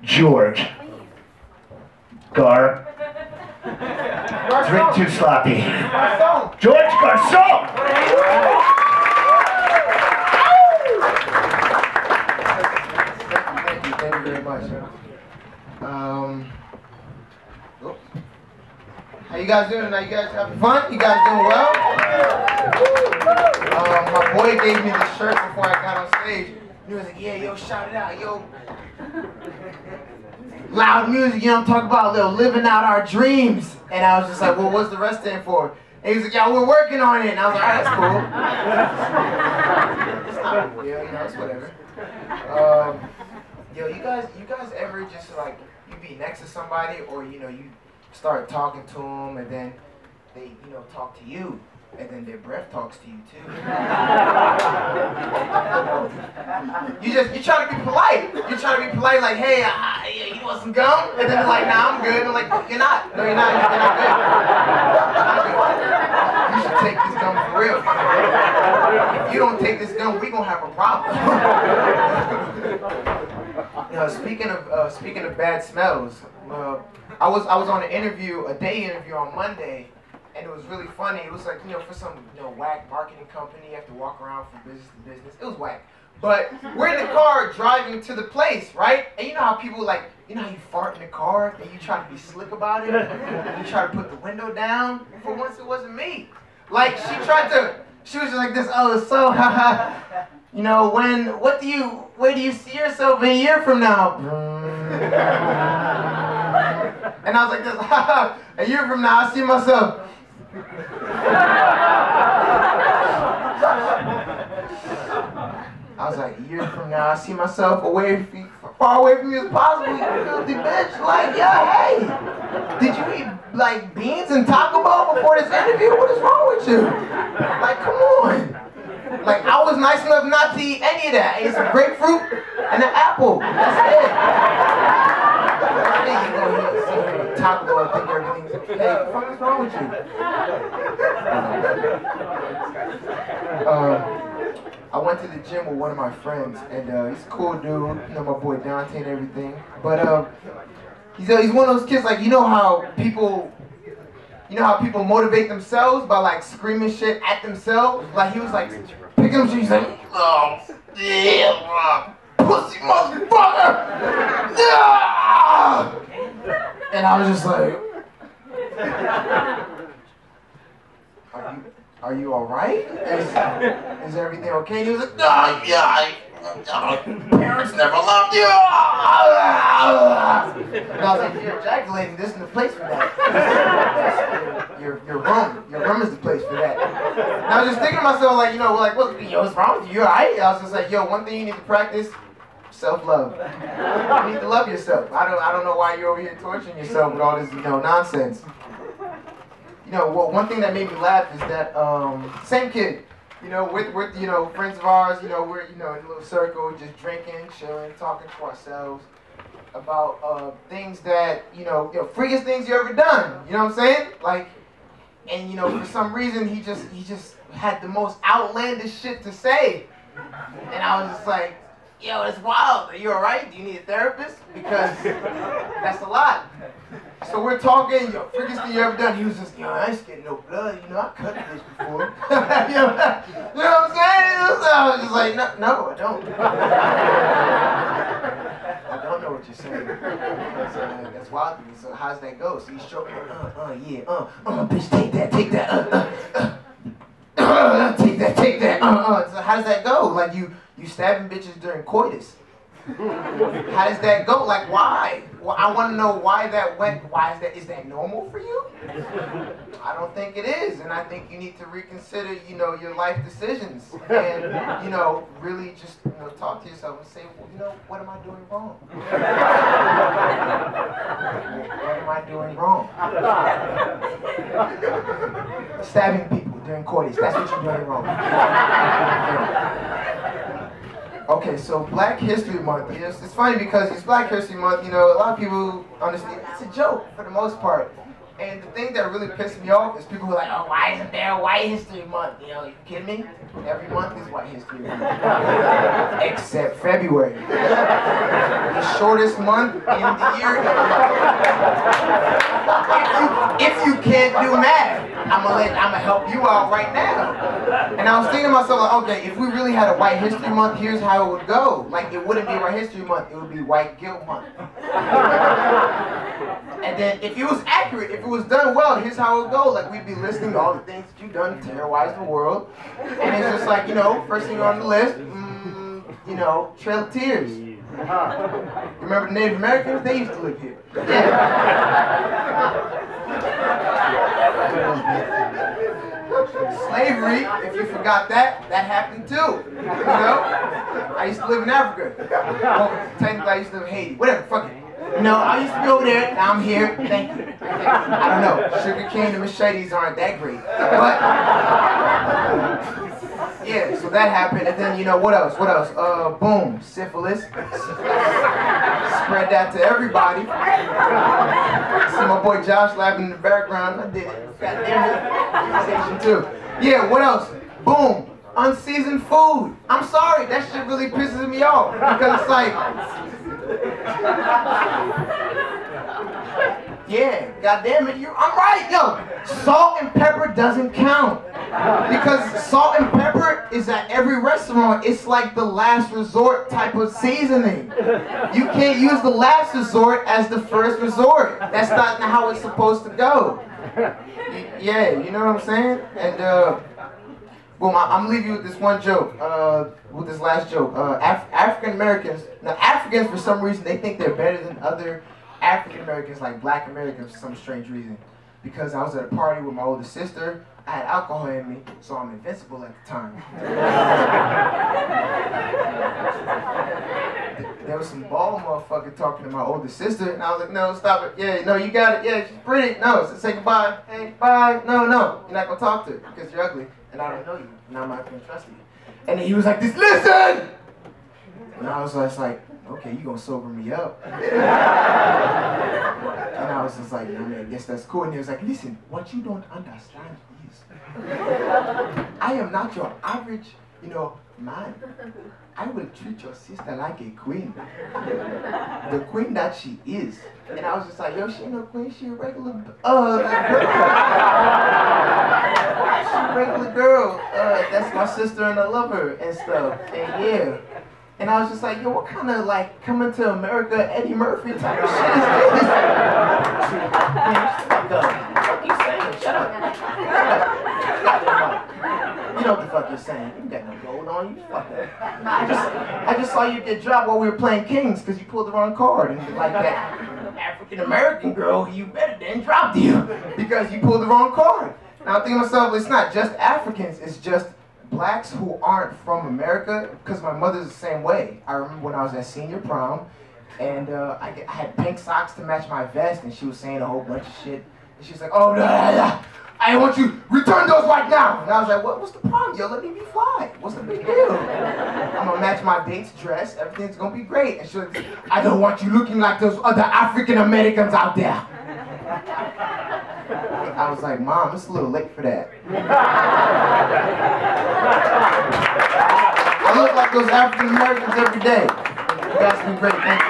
George. Gar. Drink too sloppy. George Garcon! Thank you very much. How you guys doing tonight? You guys having fun? You guys doing well? My boy gave me this shirt before I got on stage. He was like, yeah, yo, shout it out, yo. Loud music, you know what I'm talking about? Little living out our dreams. And I was just like, well, what's the rest stand for? And he was like, yeah, we're working on it. And I was like, all right, that's cool. It's not a big deal, you know, it's whatever. Yo, you guys ever just like, you be next to somebody or, you know, you start talking to them and then they, you know, talk to you. And then their breath talks to you too. You try to be polite. You try to be polite, like, hey, you want some gum? And then they're like, nah, I'm good. I'm like, you're not. No, you're not. You're not good. You're not good. You should take this gum for real. If you don't take this gum, we're gonna have a problem. You know, speaking of bad smells, I was on an interview, a day interview on Monday. And it was really funny. It was like, you know, for some, you know, whack marketing company, you have to walk around from business to business. It was whack. But we're in the car driving to the place, right? And you know how people like, you know how you fart in the car and you try to be slick about it? You try to put the window down? For once it wasn't me. Like she was just like this, oh, so, haha. You know, where do you see yourself a year from now? And I was like this, haha, a year from now I see myself. I was like, a year from now, I see myself far away from you as possible, you filthy bitch. Like, yeah, hey, did you eat like beans and Taco Bell before this interview? What is wrong with you? Like, come on. Like, I was nice enough not to eat any of that. I ate some grapefruit and an apple. That's it. There you go. Taco Bell, I think everything's okay. What the fuck is wrong with you? I went to the gym with one of my friends, and he's a cool dude. You know, my boy Dante and everything. But he's one of those kids, like, you know how people motivate themselves by like screaming shit at themselves. Like he was like picking up shit. He's like, oh damn, pussy motherfucker. Yeah! And I was just like, are you all right? Is everything okay? And he was like, oh, yeah, parents never loved you. And I was like, you're ejaculating. This is the place for that. Your room is the place for that. And I was just thinking to myself, like, you know, like, what's wrong with you? You all right? I was just like, yo, one thing you need to practice. Self-love. You need to love yourself. I don't know why you're over here torturing yourself with all this, you know, nonsense. You know, well, one thing that made me laugh is that same kid, you know, with you know, friends of ours, you know, we're, you know, in a little circle, just drinking, chilling, talking to ourselves about things that, you know, freakiest things you ever done. You know what I'm saying? Like, and you know, for some reason he just had the most outlandish shit to say, and I was just like, yo, it's wild. Are you alright? Do you need a therapist? Because that's a lot. So we're talking, yo, freakiest thing you ever done. He was just, yo, I ain't getting no blood. You know, I cut this before. You know what I'm saying? I was just like, no, I don't. I don't know what you're saying. That's wild to me. So how's that go? So he's stroking it, bitch, take that, take that, take that, So how does that go? Like you stabbing bitches during coitus. How does that go? Like, why? Well, I want to know why that went. Why is that normal for you? I don't think it is, and I think you need to reconsider, you know, your life decisions, and you know, really just, you know, talk to yourself and say, well, you know, what am I doing wrong? What am I doing wrong? Stabbing people during coitus. That's what you're doing wrong. Okay, so Black History Month, you know, it's funny because it's Black History Month, you know, a lot of people understand it's a joke for the most part. And the thing that really pissed me off is people who are like, oh, why isn't there a White History Month? You know, you kidding me? Every month is White History Month. Except February. The shortest month in the year. If you can't do math, I'm gonna help you out right now. And I was thinking to myself, like, okay, if we really had a White History Month, here's how it would go. Like, it wouldn't be White History Month, it would be White Guilt Month. And then if it was accurate, if it was done well, here's how it would go. Like, we'd be listing all the things that you've done to terrorize the world. And it's just like, you know, first thing on the list, you know, Trail of Tears. Remember the Native Americans? They used to live here. Yeah. Slavery, if you forgot that happened too. You know? I used to live in Africa. Well, technically I used to live in Haiti. Whatever, fuck it. No, I used to be over there, now I'm here. Thank you. I don't know. Sugar cane and machetes aren't that great. But yeah, so that happened, and then you know what else? What else? Boom, syphilis. Spread that to everybody. See my boy Josh laughing in the background. I did it. Goddamn it. Too. Yeah, what else? Boom, unseasoned food. I'm sorry, that shit really pisses me off because it's like, yeah, goddamn it, I'm right, yo. Salt and pepper doesn't count. Because salt and pepper is at every restaurant. It's like the last resort type of seasoning. You can't use the last resort as the first resort. That's not how it's supposed to go. Yeah, you know what I'm saying? And boom, I'm leaving you with this one joke, with this last joke. African Americans, now Africans for some reason, they think they're better than other African Americans, like black Americans for some strange reason. Because I was at a party with my older sister, I had alcohol in me, so I'm invincible at the time. There was some bald motherfucker talking to my older sister, and I was like, no, stop it. Yeah, no, you got it. Yeah, she's pretty. No, so say goodbye. Hey, bye. No, no, you're not gonna talk to her because you're ugly, and I don't know you, and I'm not gonna trust you. And then he was like, this, listen! And I was just like, okay, you gonna sober me up. And I was just like, I mean, I guess that's cool. And he was like, listen, what you don't understand is, I am not your average, you know, man. I will treat your sister like a queen. The queen that she is. And I was just like, yo, she ain't no queen, she a regular girl. She a regular girl. That's my sister and I love her and stuff. And yeah. And I was just like, yo, what kind of like coming to America Eddie Murphy type of shit is this? Fuck up. What you saying? Shut up. You know what the fuck you're saying. You got no gold on you. Fuck up. I just saw you get dropped while we were playing Kings because you pulled the wrong card. And like that African American girl you better than dropped you because you pulled the wrong card. Now I'm thinking to myself, it's not just Africans, it's just blacks who aren't from America, because my mother's the same way. I remember when I was at senior prom, and I had pink socks to match my vest, and she was saying a whole bunch of shit. And she was like, oh, I want you, return those right now. And I was like, what's the problem? Yo, let me be fly. What's the big deal? I'm gonna match my date's dress, everything's gonna be great. And she was like, I don't want you looking like those other African Americans out there. I was like, Mom, it's a little late for that. I look like those African Americans every day. You guys have been great, thank you.